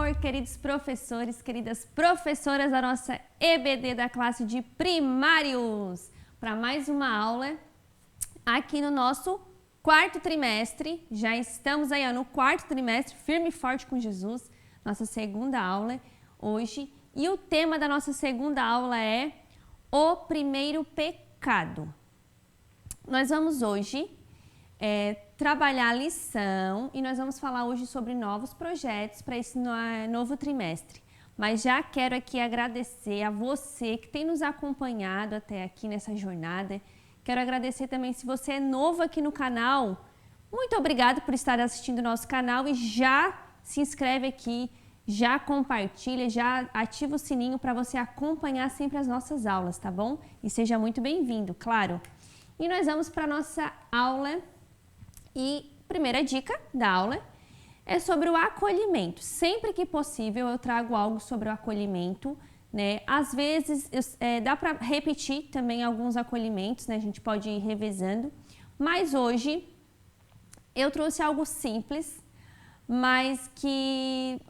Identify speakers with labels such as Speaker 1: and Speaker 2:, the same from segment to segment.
Speaker 1: amor, queridos professores, queridas professoras da nossa EBD da classe de primários, para mais uma aula aqui no nosso quarto trimestre. Já estamos aí no quarto trimestre, firme e forte com Jesus, nossa segunda aula hoje. E o tema da nossa segunda aula é o primeiro pecado. Nós vamos hoje trabalhar a lição e nós vamos falar hoje sobre novos projetos para esse novo trimestre. Mas já quero aqui agradecer a você que tem nos acompanhado até aqui nessa jornada. Quero agradecer também se você é novo aqui no canal. Muito obrigado por estar assistindo o nosso canal e já se inscreve aqui, já compartilha, já ativa o sininho para você acompanhar sempre as nossas aulas, tá bom? E seja muito bem-vindo, claro. E nós vamos para a nossa aula e primeira dica da aula é sobre o acolhimento. Sempre que possível eu trago algo sobre o acolhimento, né? Às vezes dá para repetir também alguns acolhimentos, né? A gente pode ir revezando, mas hoje eu trouxe algo simples, mas que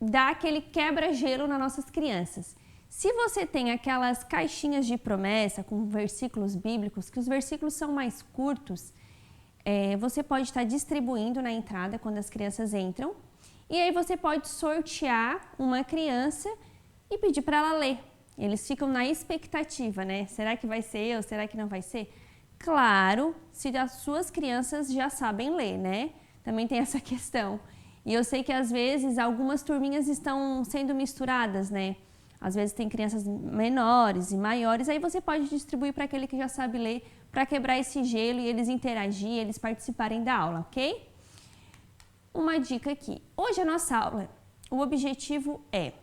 Speaker 1: dá aquele quebra-gelo nas nossas crianças. Se você tem aquelas caixinhas de promessa com versículos bíblicos, que os versículos são mais curtos, você pode estar distribuindo na entrada quando as crianças entram. E aí você pode sortear uma criança e pedir para ela ler. Eles ficam na expectativa, né? Será que vai ser eu? Será que não vai ser? Claro, se as suas crianças já sabem ler, né? Também tem essa questão. E eu sei que às vezes algumas turminhas estão sendo misturadas, né? Às vezes tem crianças menores e maiores, aí você pode distribuir para aquele que já sabe ler, para quebrar esse gelo e eles interagirem, eles participarem da aula, ok? Uma dica aqui. Hoje a nossa aula, o objetivo é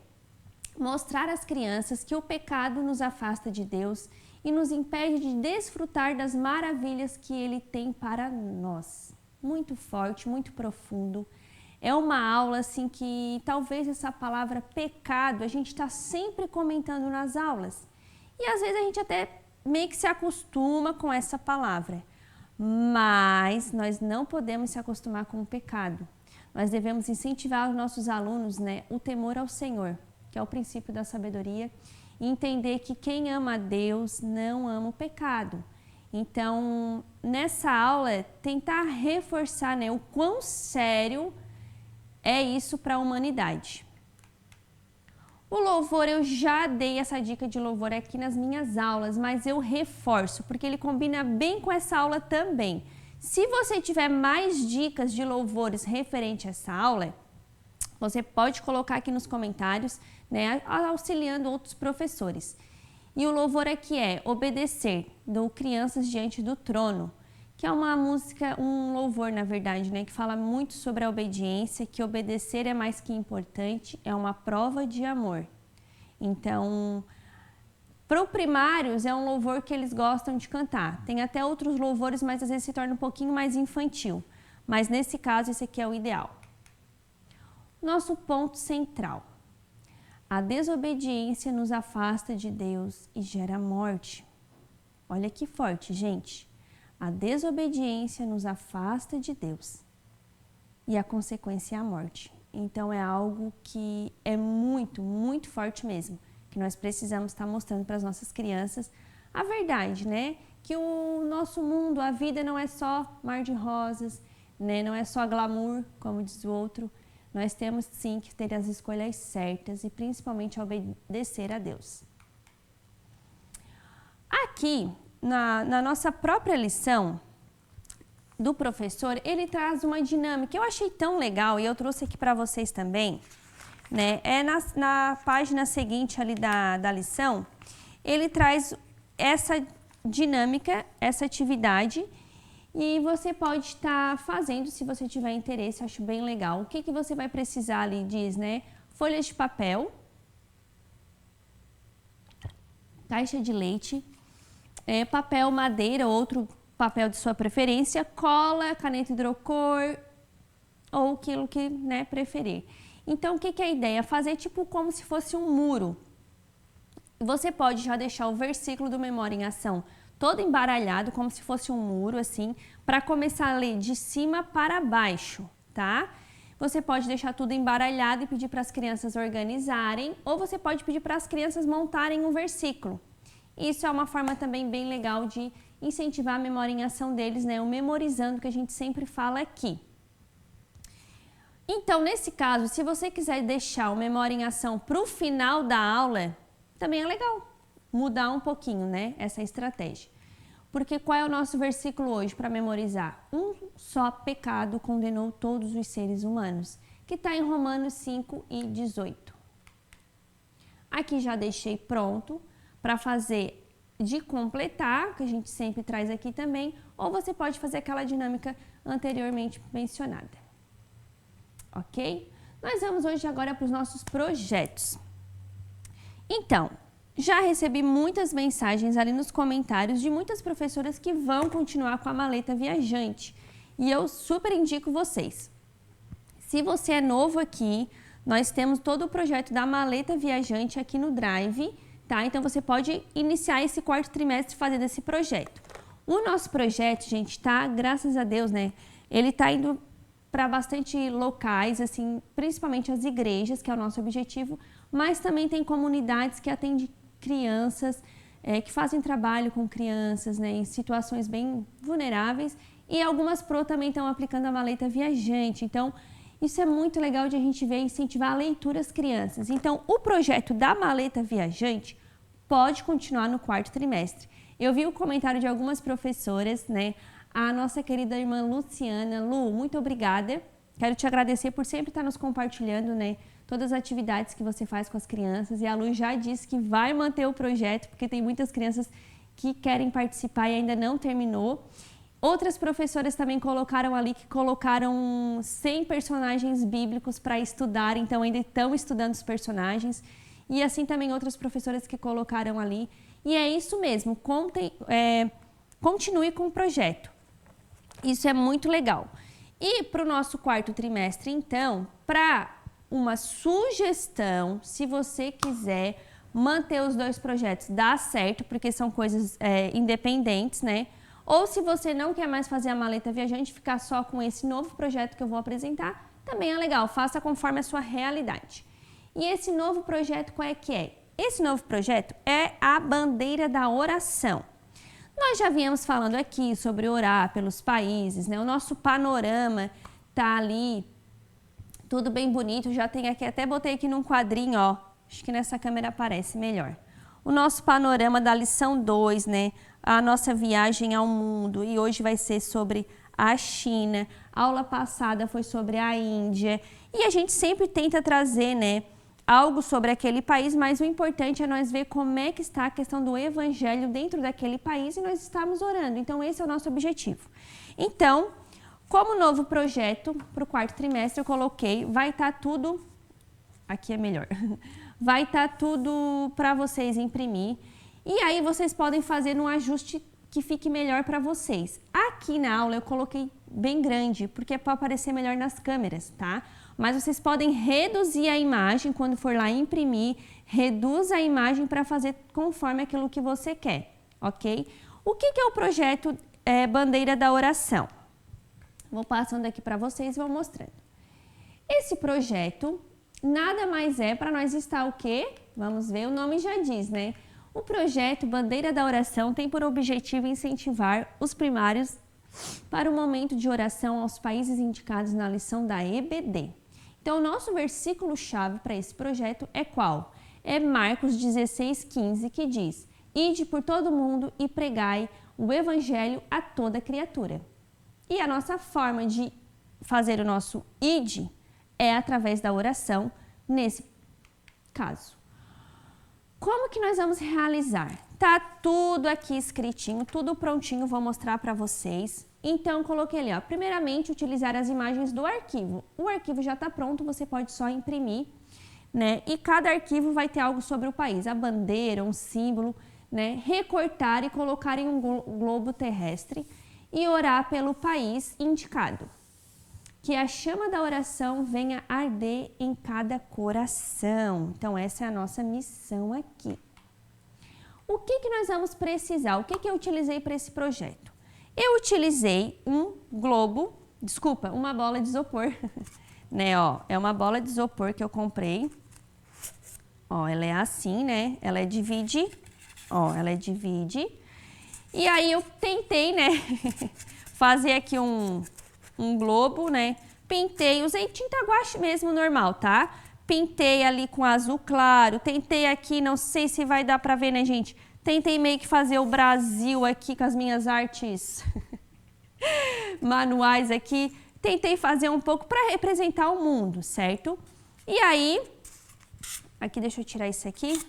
Speaker 1: mostrar às crianças que o pecado nos afasta de Deus e nos impede de desfrutar das maravilhas que Ele tem para nós. Muito forte, muito profundo. É uma aula assim que talvez essa palavra pecado a gente está sempre comentando nas aulas. E às vezes a gente até meio que se acostuma com essa palavra. Mas nós não podemos se acostumar com o pecado. Nós devemos incentivar os nossos alunos, né, o temor ao Senhor, que é o princípio da sabedoria, e entender que quem ama a Deus não ama o pecado. Então, nessa aula, tentar reforçar, né, o quão sério é isso para a humanidade. O louvor, eu já dei essa dica de louvor aqui nas minhas aulas, mas eu reforço, porque ele combina bem com essa aula também. Se você tiver mais dicas de louvores referente a essa aula, você pode colocar aqui nos comentários, né, auxiliando outros professores. E o louvor aqui é Obedecer, do Crianças Diante do Trono, que é uma música, um louvor, na verdade, né, que fala muito sobre a obediência, que obedecer é mais que importante, é uma prova de amor. Então, para o primários, é um louvor que eles gostam de cantar. Tem até outros louvores, mas às vezes se torna um pouquinho mais infantil. Mas nesse caso, esse aqui é o ideal. Nosso ponto central. A desobediência nos afasta de Deus e gera morte. Olha que forte, gente. A desobediência nos afasta de Deus e a consequência é a morte. Então é algo que é muito, muito forte mesmo, que nós precisamos estar mostrando para as nossas crianças a verdade, né? Que o nosso mundo, a vida não é só mar de rosas, né? Não é só glamour, como diz o outro. Nós temos sim que ter as escolhas certas e principalmente obedecer a Deus. Aqui, na nossa própria lição do professor, ele traz uma dinâmica que eu achei tão legal e eu trouxe aqui para vocês também, né? É na página seguinte ali da lição, ele traz essa dinâmica, essa atividade e você pode estar fazendo se você tiver interesse, eu acho bem legal. O que você vai precisar ali, diz, né? Folhas de papel, caixa de leite, papel madeira, outro papel de sua preferência, cola, caneta hidrocor ou aquilo que, né, preferir. Então, o que é a ideia? Fazer tipo como se fosse um muro. Você pode já deixar o versículo do Memória em Ação todo embaralhado, como se fosse um muro, assim, para começar a ler de cima para baixo, tá? Você pode deixar tudo embaralhado e pedir para as crianças organizarem, ou você pode pedir para as crianças montarem um versículo. Isso é uma forma também bem legal de incentivar a memória em ação deles, né? O memorizando, que a gente sempre fala aqui. Então, nesse caso, se você quiser deixar o memória em ação para o final da aula, também é legal mudar um pouquinho, né? Essa estratégia. Porque qual é o nosso versículo hoje para memorizar? Um só pecado condenou todos os seres humanos, que está em Romanos 5:18. Aqui já deixei pronto para fazer de completar, que a gente sempre traz aqui também, ou você pode fazer aquela dinâmica anteriormente mencionada. Ok? Nós vamos hoje agora para os nossos projetos. Então, já recebi muitas mensagens ali nos comentários de muitas professoras que vão continuar com a maleta viajante. E eu super indico vocês. Se você é novo aqui, nós temos todo o projeto da maleta viajante aqui no Drive, tá? Então você pode iniciar esse quarto trimestre fazendo esse projeto. O nosso projeto, gente, tá, graças a Deus, né? Ele tá indo para bastante locais, assim, principalmente as igrejas, que é o nosso objetivo, mas também tem comunidades que atendem crianças, que fazem trabalho com crianças, né, em situações bem vulneráveis, e algumas pro também estão aplicando a maleta viajante. Então, isso é muito legal de a gente ver e incentivar a leitura às crianças. Então, o projeto da maleta viajante pode continuar no quarto trimestre. Eu vi o comentário de algumas professoras, né, a nossa querida irmã Luciana. Lu, muito obrigada. Quero te agradecer por sempre estar nos compartilhando, né, todas as atividades que você faz com as crianças, e a Lu já disse que vai manter o projeto, porque tem muitas crianças que querem participar e ainda não terminou. Outras professoras também colocaram ali que colocaram 100 personagens bíblicos para estudar, então ainda estão estudando os personagens. E assim também outras professoras que colocaram ali. E é isso mesmo, continue com o projeto. Isso é muito legal. E para o nosso quarto trimestre, então, para uma sugestão, se você quiser manter os dois projetos, dá certo, porque são coisas independentes, né? Ou se você não quer mais fazer a maleta viajante, ficar só com esse novo projeto que eu vou apresentar, também é legal, faça conforme a sua realidade. E esse novo projeto, qual é que é? Esse novo projeto é a bandeira da oração. Nós já viemos falando aqui sobre orar pelos países, né? O nosso panorama tá ali, tudo bem bonito, já tem aqui, até botei aqui num quadrinho, ó, acho que nessa câmera aparece melhor. O nosso panorama da lição 2, né, a nossa viagem ao mundo, e hoje vai ser sobre a China, a aula passada foi sobre a Índia, e a gente sempre tenta trazer, né, algo sobre aquele país, mas o importante é nós ver como é que está a questão do evangelho dentro daquele país e nós estamos orando, então esse é o nosso objetivo. Então, como novo projeto, para o quarto trimestre eu coloquei, vai estar tudo, aqui é melhor, vai estar tudo para vocês imprimir, e aí vocês podem fazer um ajuste que fique melhor para vocês. Aqui na aula eu coloquei bem grande, porque é para aparecer melhor nas câmeras, tá? Mas vocês podem reduzir a imagem quando for lá imprimir, reduz a imagem para fazer conforme aquilo que você quer, ok? O que é o projeto Bandeira da Oração? Vou passando aqui para vocês e vou mostrando. Esse projeto nada mais é para nós estar o quê? Vamos ver, o nome já diz, né? O projeto Bandeira da Oração tem por objetivo incentivar os primários para o momento de oração aos países indicados na lição da EBD. Então, o nosso versículo-chave para esse projeto é qual? É Marcos 16:15, que diz: Ide por todo mundo e pregai o evangelho a toda criatura. E a nossa forma de fazer o nosso ide é através da oração, nesse caso. Como que nós vamos realizar? Tá tudo aqui escritinho, tudo prontinho, vou mostrar para vocês. Então, coloquei ali, ó, primeiramente, utilizar as imagens do arquivo. O arquivo já está pronto, você pode só imprimir, né? E cada arquivo vai ter algo sobre o país, a bandeira, um símbolo, né? Recortar e colocar em um globo terrestre e orar pelo país indicado. Que a chama da oração venha arder em cada coração. Então, essa é a nossa missão aqui. O que nós vamos precisar? O que eu utilizei para esse projeto? Eu utilizei uma bola de isopor, né, ó, é uma bola de isopor que eu comprei. Ó, ela é assim, né, ela é divide, ó, ela é divide. E aí eu tentei, né, fazer aqui um globo, né, pintei, usei tinta guache mesmo normal, tá? Pintei ali com azul claro, tentei aqui, não sei se vai dar pra ver, né, gente? Tentei meio que fazer o Brasil aqui com as minhas artes manuais aqui. Tentei fazer um pouco para representar o mundo, certo? E aí, aqui deixa eu tirar isso aqui.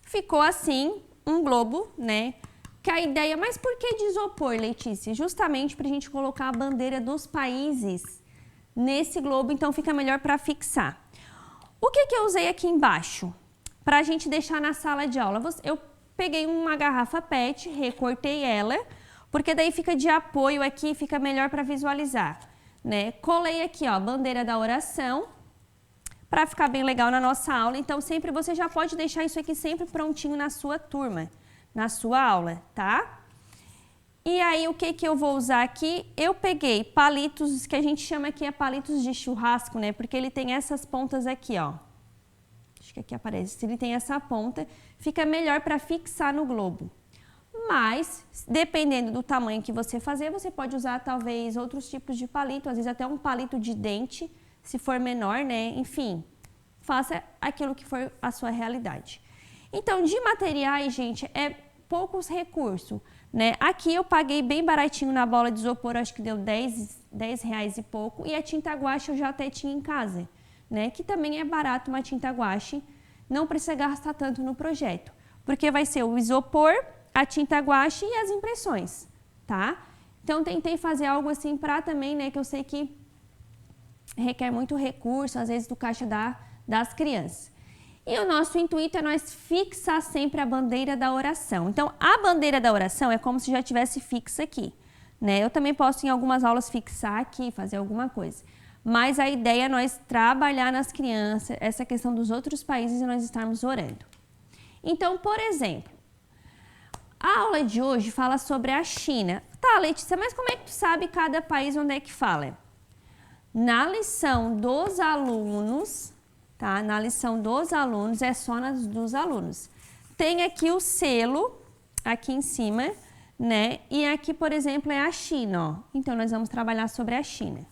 Speaker 1: Ficou assim, um globo, né? Que a ideia, mas por que de isopor, Letícia? Justamente para a gente colocar a bandeira dos países nesse globo, então fica melhor para fixar. O que eu usei aqui embaixo? Para a gente deixar na sala de aula. Eu peguei uma garrafa PET, recortei ela, porque daí fica de apoio aqui, fica melhor para visualizar, né? Colei aqui, ó, a bandeira da oração, para ficar bem legal na nossa aula. Então, sempre você já pode deixar isso aqui sempre prontinho na sua turma, na sua aula, tá? E aí, o que eu vou usar aqui? Eu peguei palitos, que a gente chama aqui é palitos de churrasco, né? Porque ele tem essas pontas aqui, ó. Acho que aqui aparece. Se ele tem essa ponta, fica melhor para fixar no globo. Mas, dependendo do tamanho que você fazer, você pode usar talvez outros tipos de palito, às vezes até um palito de dente, se for menor, né? Enfim, faça aquilo que for a sua realidade. Então, de materiais, gente, é poucos recursos, né? Aqui eu paguei bem baratinho na bola de isopor, acho que deu 10 reais e pouco, e a tinta guache eu já até tinha em casa, né? Que também é barato uma tinta guache, não precisa gastar tanto no projeto, porque vai ser o isopor, a tinta guache e as impressões, tá? Então, tentei fazer algo assim para também, né, que eu sei que requer muito recurso, às vezes do caixa das crianças. E o nosso intuito é nós fixar sempre a bandeira da oração. Então, a bandeira da oração é como se já tivesse fixa aqui, né? Eu também posso em algumas aulas fixar aqui, fazer alguma coisa. Mas a ideia é nós trabalhar nas crianças, essa questão dos outros países e nós estarmos orando. Então, por exemplo, a aula de hoje fala sobre a China. Tá, Letícia, mas como é que tu sabe cada país onde é que fala? Na lição dos alunos, tá? Na lição dos alunos, é só nas dos alunos. Tem aqui o selo, aqui em cima, né? E aqui, por exemplo, é a China, ó. Então, nós vamos trabalhar sobre a China.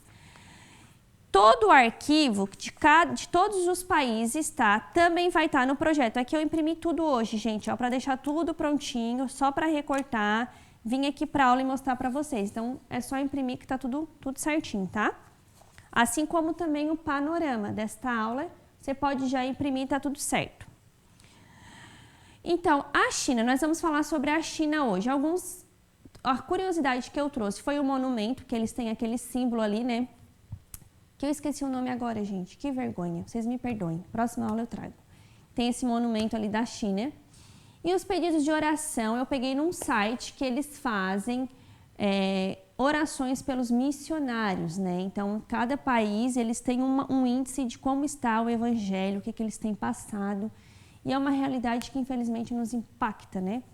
Speaker 1: Todo o arquivo de todos os países, tá? Também vai estar no projeto. Aqui eu imprimi tudo hoje, gente, ó, para deixar tudo prontinho, só para recortar, vim aqui para aula e mostrar para vocês. Então, é só imprimir que tá tudo certinho, tá? Assim como também o panorama desta aula, você pode já imprimir, tá tudo certo. Então, a China, nós vamos falar sobre a China hoje. A curiosidade que eu trouxe foi o monumento, que eles têm aquele símbolo ali, né? Que eu esqueci o nome agora, gente. Que vergonha. Vocês me perdoem. Próxima aula eu trago. Tem esse monumento ali da China. E os pedidos de oração, eu peguei num site que eles fazem orações pelos missionários, né? Então, cada país, eles têm um índice de como está o evangelho, o que eles têm passado. E é uma realidade que, infelizmente, nos impacta, né?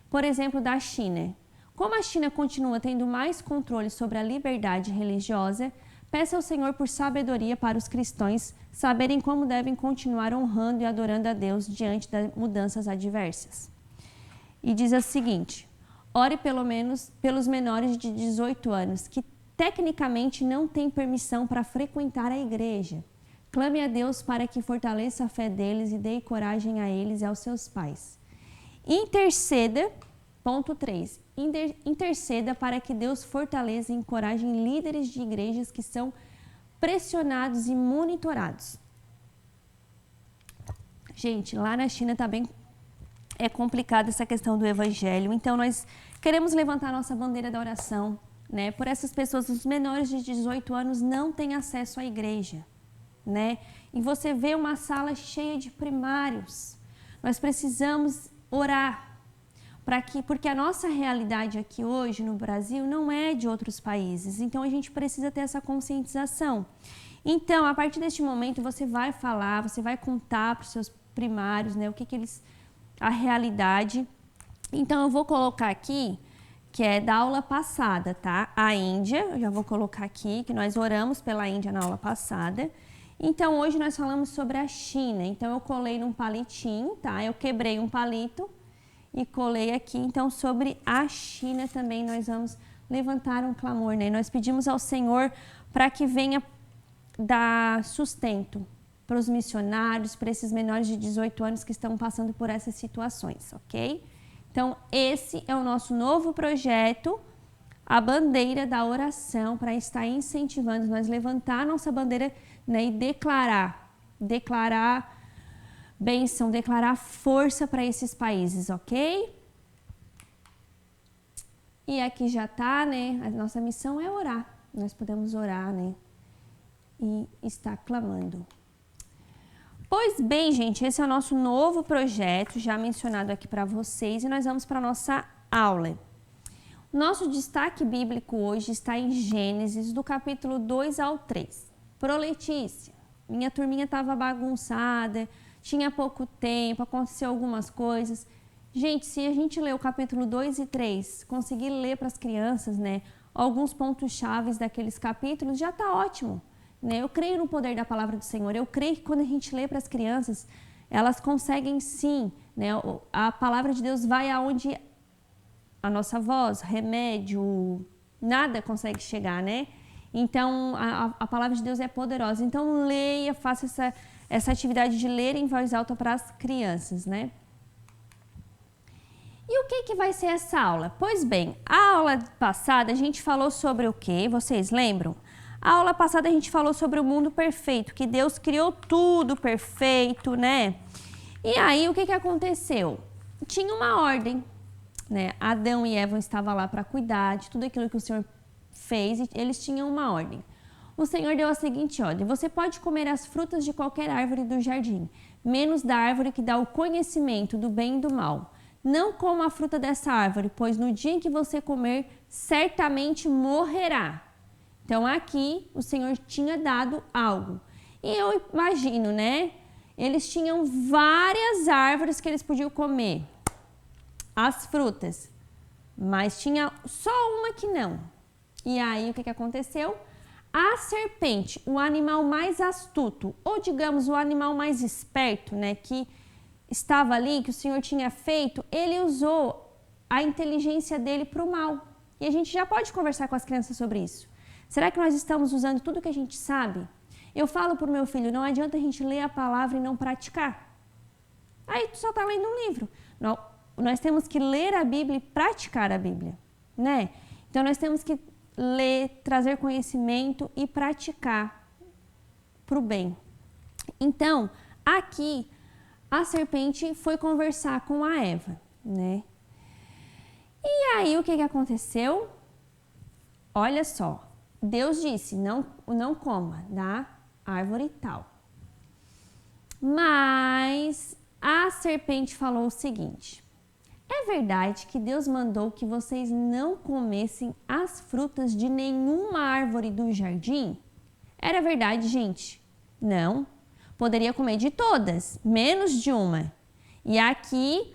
Speaker 1: Por exemplo, da China. Como a China continua tendo mais controle sobre a liberdade religiosa, peça ao Senhor por sabedoria para os cristãos saberem como devem continuar honrando e adorando a Deus diante das mudanças adversas. E diz o seguinte: ore pelo menos pelos menores de 18 anos, que tecnicamente não têm permissão para frequentar a igreja. Clame a Deus para que fortaleça a fé deles e dê coragem a eles e aos seus pais. Interceda, ponto 3. Interceda para que Deus fortaleça e encorajem líderes de igrejas que são pressionados e monitorados. Gente, lá na China tá bem complicada essa questão do evangelho, então nós queremos levantar nossa bandeira da oração, né? Por essas pessoas, os menores de 18 anos não têm acesso à igreja, né? E você vê uma sala cheia de primários. Nós precisamos orar porque a nossa realidade aqui hoje no Brasil não é de outros países, então a gente precisa ter essa conscientização. Então, a partir deste momento, você vai falar, você vai contar para os seus primários, né, a realidade. Então, eu vou colocar aqui que é da aula passada, tá? A Índia, eu já vou colocar aqui, que nós oramos pela Índia na aula passada. Então, hoje nós falamos sobre a China. Então, eu colei num palitinho, tá? Eu quebrei um palito e colei aqui. Então, sobre a China também nós vamos levantar um clamor, né? Nós pedimos ao Senhor para que venha dar sustento para os missionários, para esses menores de 18 anos que estão passando por essas situações, ok? Então, esse é o nosso novo projeto, a bandeira da oração, para estar incentivando nós levantar a nossa bandeira, né, e declarar bênção, declarar força para esses países, ok? E aqui já tá, né? A nossa missão é orar. Nós podemos orar, né? E estar clamando. Pois bem, gente, esse é o nosso novo projeto, já mencionado aqui para vocês, e nós vamos para a nossa aula. Nosso destaque bíblico hoje está em Gênesis, do capítulo 2 ao 3. Pro Letícia, minha turminha estava bagunçada, tinha pouco tempo, aconteceu algumas coisas. Gente, se a gente ler o capítulo 2 e 3, conseguir ler para as crianças, né, alguns pontos chaves daqueles capítulos, já está ótimo. Né? Eu creio no poder da palavra do Senhor. Eu creio que quando a gente lê para as crianças, elas conseguem sim, né? A palavra de Deus vai aonde a nossa voz, remédio, nada consegue chegar, né? Então, a palavra de Deus é poderosa. Então, leia, faça essa atividade de ler em voz alta para as crianças, né? E o que vai ser essa aula? Pois bem, a aula passada a gente falou sobre o quê? Vocês lembram? A aula passada a gente falou sobre o mundo perfeito, que Deus criou tudo perfeito, né? E aí, o que aconteceu? Tinha uma ordem, né? Adão e Eva estavam lá para cuidar de tudo aquilo que o Senhor fez e eles tinham uma ordem. O Senhor deu a seguinte ordem: você pode comer as frutas de qualquer árvore do jardim, menos da árvore que dá o conhecimento do bem e do mal. Não coma a fruta dessa árvore, pois no dia em que você comer, certamente morrerá. Então, aqui, o Senhor tinha dado algo. E eu imagino, né? Eles tinham várias árvores que eles podiam comer, as frutas, mas tinha só uma que não. E aí, o que aconteceu? A serpente, o animal mais astuto, ou digamos, o animal mais esperto, né? Que estava ali, que o Senhor tinha feito, ele usou a inteligência dele para o mal. E a gente já pode conversar com as crianças sobre isso. Será que nós estamos usando tudo que a gente sabe? Eu falo para o meu filho, não adianta a gente ler a palavra e não praticar. Aí tu só está lendo um livro. Não, nós temos que ler a Bíblia e praticar a Bíblia, né? Então nós temos que ler, trazer conhecimento e praticar para o bem. Então, aqui, a serpente foi conversar com a Eva, né? E aí, o que aconteceu? Olha só. Deus disse, não coma da árvore tal. Mas a serpente falou o seguinte: é verdade que Deus mandou que vocês não comessem as frutas de nenhuma árvore do jardim? Era verdade, gente? Não. Poderia comer de todas, menos de uma. E aqui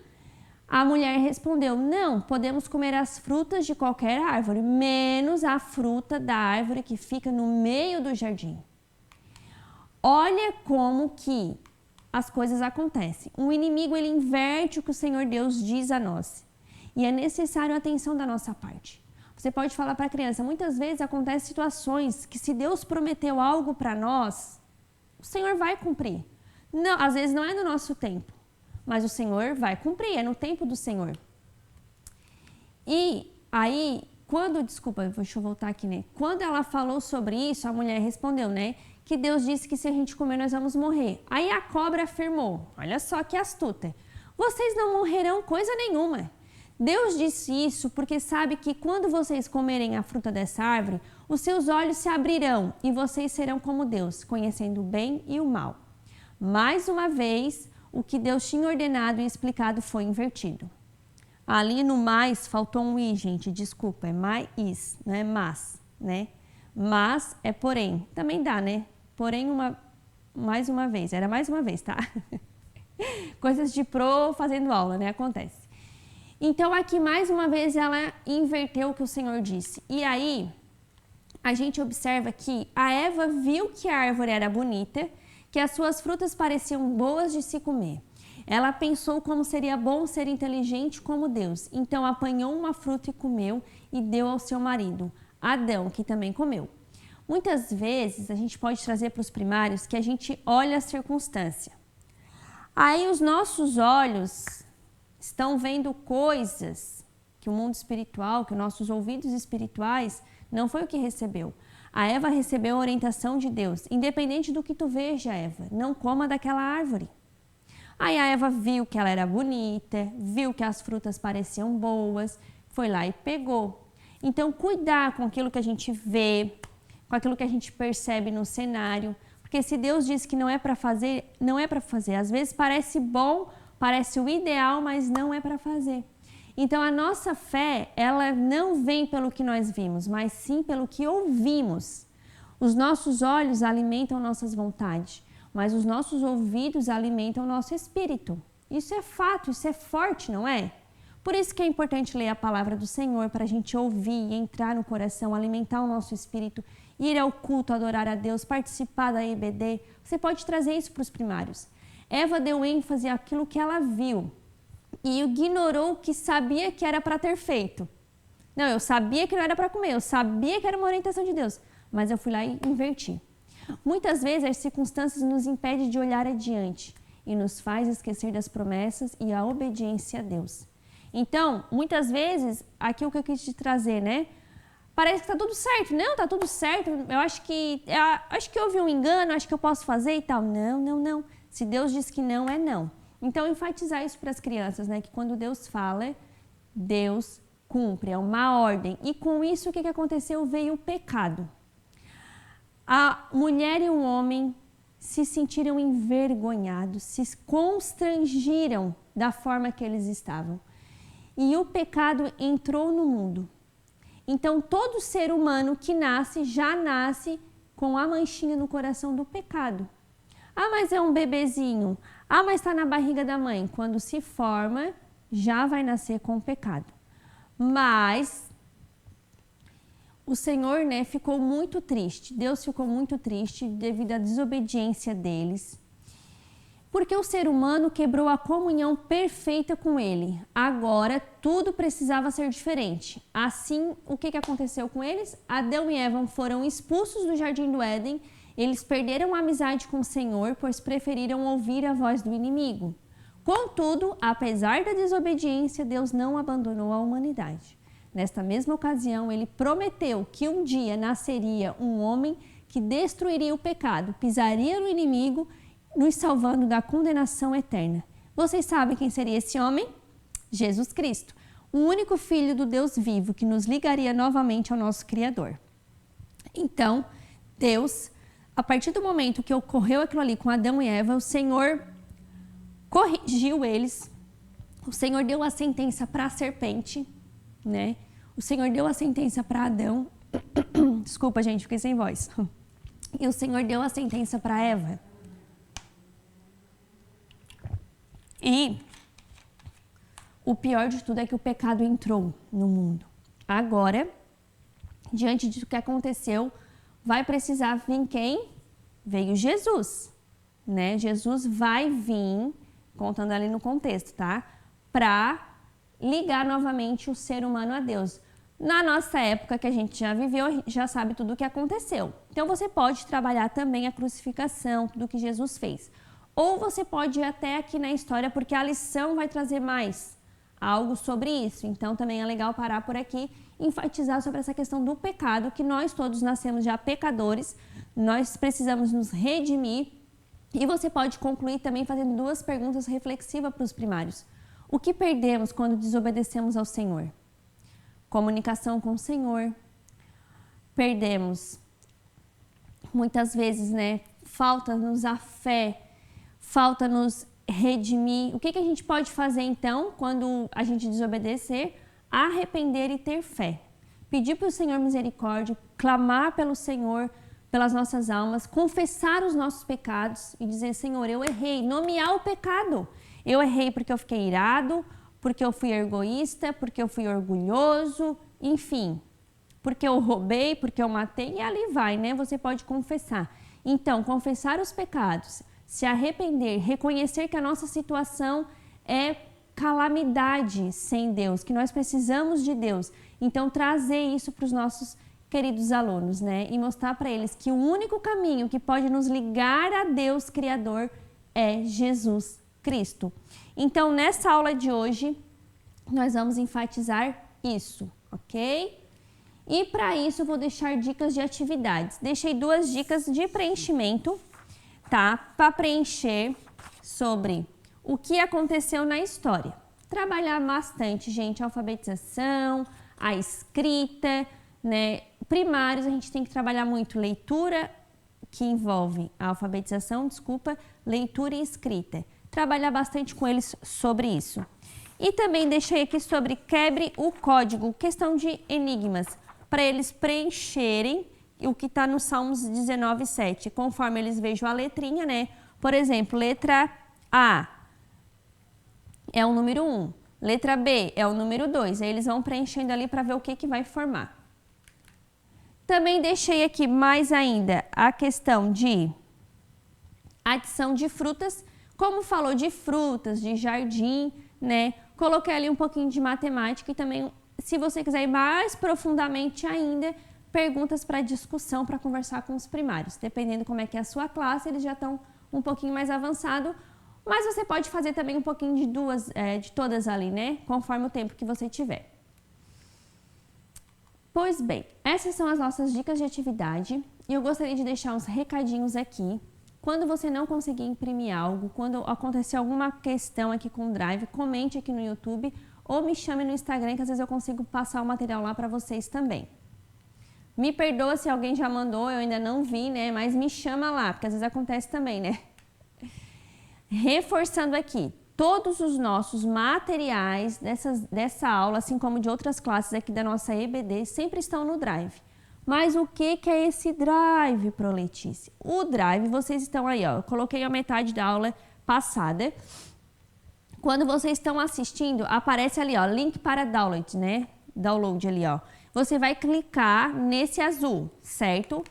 Speaker 1: a mulher respondeu: não, podemos comer as frutas de qualquer árvore, menos a fruta da árvore que fica no meio do jardim. Olha como que as coisas acontecem. O inimigo, ele inverte o que o Senhor Deus diz a nós. E é necessário a atenção da nossa parte. Você pode falar para a criança, muitas vezes acontecem situações que se Deus prometeu algo para nós, o Senhor vai cumprir. Não, às vezes não é no nosso tempo. Mas o Senhor vai cumprir, é no tempo do Senhor. E aí, deixa eu voltar aqui, né? Quando ela falou sobre isso, a mulher respondeu, né? Que Deus disse que se a gente comer, nós vamos morrer. Aí a cobra afirmou, olha só que astuta: vocês não morrerão coisa nenhuma. Deus disse isso porque sabe que quando vocês comerem a fruta dessa árvore, os seus olhos se abrirão e vocês serão como Deus, conhecendo o bem e o mal. Mais uma vez, o que Deus tinha ordenado e explicado foi invertido. Ali no mais faltou um i, gente, desculpa, é mais, não é mas, né? Mas é porém, também dá, né? Porém, mais uma vez, era mais uma vez, tá? Coisas de pro fazendo aula, né? Acontece. Então aqui mais uma vez ela inverteu o que o Senhor disse. E aí a gente observa que a Eva viu que a árvore era bonita, que as suas frutas pareciam boas de se comer. Ela pensou como seria bom ser inteligente como Deus. Então apanhou uma fruta e comeu e deu ao seu marido, Adão, que também comeu. Muitas vezes a gente pode trazer para os primários que a gente olha a circunstância. Aí os nossos olhos estão vendo coisas que o mundo espiritual, que os nossos ouvidos espirituais não foi o que recebeu. A Eva recebeu a orientação de Deus. Independente do que tu veja, Eva, não coma daquela árvore. Aí a Eva viu que ela era bonita, viu que as frutas pareciam boas, foi lá e pegou. Então, cuidar com aquilo que a gente vê, com aquilo que a gente percebe no cenário, porque se Deus diz que não é para fazer, não é para fazer. Às vezes parece bom, parece o ideal, mas não é para fazer. Então, a nossa fé, ela não vem pelo que nós vimos, mas sim pelo que ouvimos. Os nossos olhos alimentam nossas vontades, mas os nossos ouvidos alimentam o nosso espírito. Isso é fato, isso é forte, não é? Por isso que é importante ler a palavra do Senhor, para a gente ouvir, entrar no coração, alimentar o nosso espírito, ir ao culto, adorar a Deus, participar da EBD. Você pode trazer isso para os primários. Eva deu ênfase àquilo que ela viu e ignorou o que sabia que era para ter feito. Não, eu sabia que não era para comer, eu sabia que era uma orientação de Deus, mas eu fui lá e inverti. Muitas vezes as circunstâncias nos impedem de olhar adiante e nos faz esquecer das promessas e a obediência a Deus. Então, muitas vezes, aqui o que eu quis te trazer, né? Parece que tá tudo certo. Não, tá tudo certo. Eu acho que houve um engano, acho que eu posso fazer e tal. Não. Se Deus diz que não, é não. Então, enfatizar isso para as crianças, né? Que quando Deus fala, Deus cumpre, é uma ordem. E com isso, o que aconteceu? Veio o pecado. A mulher e o homem se sentiram envergonhados, se constrangiram da forma que eles estavam. E o pecado entrou no mundo. Então, todo ser humano que nasce, já nasce com a manchinha no coração do pecado. Ah, mas é um bebezinho. Ah, mas está na barriga da mãe. Quando se forma, já vai nascer com o pecado. Mas o Senhor, né, ficou muito triste. Deus ficou muito triste devido à desobediência deles. Porque o ser humano quebrou a comunhão perfeita com ele. Agora, tudo precisava ser diferente. Assim, o que aconteceu com eles? Adão e Eva foram expulsos do Jardim do Éden. Eles perderam a amizade com o Senhor, pois preferiram ouvir a voz do inimigo. Contudo, apesar da desobediência, Deus não abandonou a humanidade. Nesta mesma ocasião, ele prometeu que um dia nasceria um homem que destruiria o pecado, pisaria no inimigo, nos salvando da condenação eterna. Vocês sabem quem seria esse homem? Jesus Cristo, o único Filho do Deus vivo que nos ligaria novamente ao nosso Criador. Então, Deus, a partir do momento que ocorreu aquilo ali com Adão e Eva, o Senhor corrigiu eles, o Senhor deu a sentença para a serpente, né? O Senhor deu a sentença para Adão. Desculpa, gente, fiquei sem voz. E o Senhor deu a sentença para Eva. E o pior de tudo é que o pecado entrou no mundo. Agora, diante do que aconteceu, vai precisar vir quem? Veio Jesus, né? Jesus vai vir, contando ali no contexto, tá? Para ligar novamente o ser humano a Deus. Na nossa época que a gente já viveu, já sabe tudo o que aconteceu. Então você pode trabalhar também a crucificação, tudo que Jesus fez. Ou você pode ir até aqui na história, porque a lição vai trazer mais algo sobre isso. Então também é legal parar por aqui e enfatizar sobre essa questão do pecado, que nós todos nascemos já pecadores, nós precisamos nos redimir. E você pode concluir também fazendo 2 perguntas reflexivas para os primários. O que perdemos quando desobedecemos ao Senhor? Comunicação com o Senhor. Perdemos, muitas vezes, né? Falta-nos a fé, falta-nos redimir. O que a gente pode fazer, então, quando a gente desobedecer? Arrepender e ter fé. Pedir para o Senhor misericórdia, clamar pelo Senhor, pelas nossas almas, confessar os nossos pecados e dizer, Senhor, eu errei, nomear o pecado. Eu errei porque eu fiquei irado, porque eu fui egoísta, porque eu fui orgulhoso, enfim, porque eu roubei, porque eu matei, e ali vai, né? Você pode confessar. Então, confessar os pecados, se arrepender, reconhecer que a nossa situação é calamidade sem Deus, que nós precisamos de Deus. Então, trazer isso para os nossos queridos alunos, né? E mostrar para eles que o único caminho que pode nos ligar a Deus Criador é Jesus Cristo. Então, nessa aula de hoje, nós vamos enfatizar isso, ok? E para isso, eu vou deixar dicas de atividades. Deixei 2 dicas de preenchimento, tá? Para preencher sobre o que aconteceu na história. Trabalhar bastante, gente, a alfabetização, a escrita, né? Primários, a gente tem que trabalhar muito leitura, que envolve a alfabetização, leitura e escrita. Trabalhar bastante com eles sobre isso. E também deixei aqui sobre quebre o código, questão de enigmas, para eles preencherem o que está no Salmos 19:7, conforme eles vejam a letrinha, né? Por exemplo, letra A é o número 1, letra B é o número 2, aí eles vão preenchendo ali para ver o que vai formar. Também deixei aqui mais ainda a questão de adição de frutas, como falou de frutas, de jardim, né? Coloquei ali um pouquinho de matemática e também, se você quiser ir mais profundamente ainda, perguntas para discussão, para conversar com os primários. Dependendo como é que é a sua classe, eles já estão um pouquinho mais avançados, mas você pode fazer também um pouquinho de todas ali, né? Conforme o tempo que você tiver. Pois bem, essas são as nossas dicas de atividade e eu gostaria de deixar uns recadinhos aqui. Quando você não conseguir imprimir algo, quando acontecer alguma questão aqui com o Drive, comente aqui no YouTube ou me chame no Instagram, que às vezes eu consigo passar o material lá para vocês também. Me perdoa se alguém já mandou, eu ainda não vi, né? Mas me chama lá, porque às vezes acontece também, né? Reforçando aqui, todos os nossos materiais dessa aula, assim como de outras classes aqui da nossa EBD, sempre estão no Drive. Mas o que é esse Drive, Pro Letícia? O Drive, vocês estão aí, ó, eu coloquei a metade da aula passada. Quando vocês estão assistindo, aparece ali, ó, link para download, né? Download ali, ó. Você vai clicar nesse azul, certo?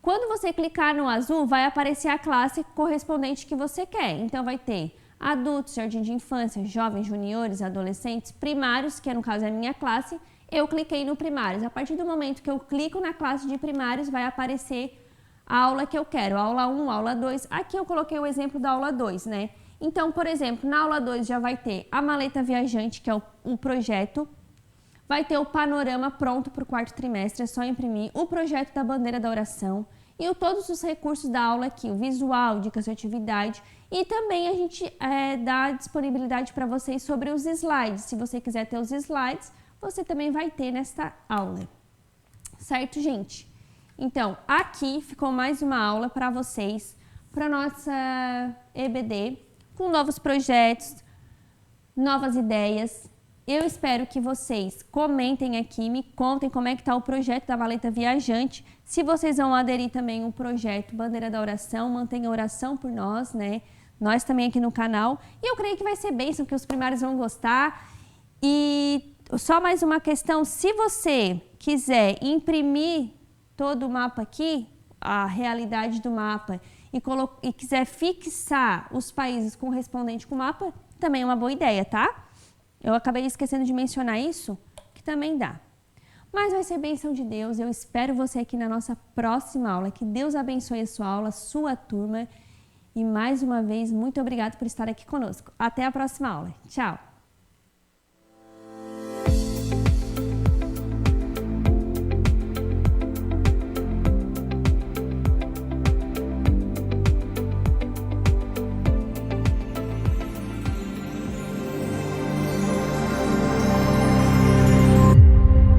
Speaker 1: Quando você clicar no azul, vai aparecer a classe correspondente que você quer. Então, vai ter adultos, jardim de infância, jovens, juniores, adolescentes, primários, que no caso é a minha classe. Eu cliquei no primários. A partir do momento que eu clico na classe de primários, vai aparecer a aula que eu quero. Aula 1, aula 2. Aqui eu coloquei o exemplo da aula 2, né? Então, por exemplo, na aula 2 já vai ter a maleta viajante, que é o projeto. Vai ter o panorama pronto para o 4º trimestre, é só imprimir. O projeto da bandeira da oração. E todos os recursos da aula aqui, o visual, dicas de atividade. E também a gente dá disponibilidade para vocês sobre os slides. Se você quiser ter os slides, você também vai ter nesta aula. Certo, gente? Então, aqui ficou mais uma aula para vocês, para nossa EBD, com novos projetos, novas ideias. Eu espero que vocês comentem aqui, me contem como é que está o projeto da maleta viajante. Se vocês vão aderir também ao projeto Bandeira da Oração, mantenha a oração por nós, né? Nós também aqui no canal. E eu creio que vai ser bênção, que os primários vão gostar. E só mais uma questão, se você quiser imprimir todo o mapa aqui, a realidade do mapa, e quiser fixar os países correspondentes com o mapa, também é uma boa ideia, tá? Eu acabei esquecendo de mencionar isso, que também dá. Mas vai ser bênção de Deus, eu espero você aqui na nossa próxima aula. Que Deus abençoe a sua aula, a sua turma. E mais uma vez, muito obrigada por estar aqui conosco. Até a próxima aula. Tchau!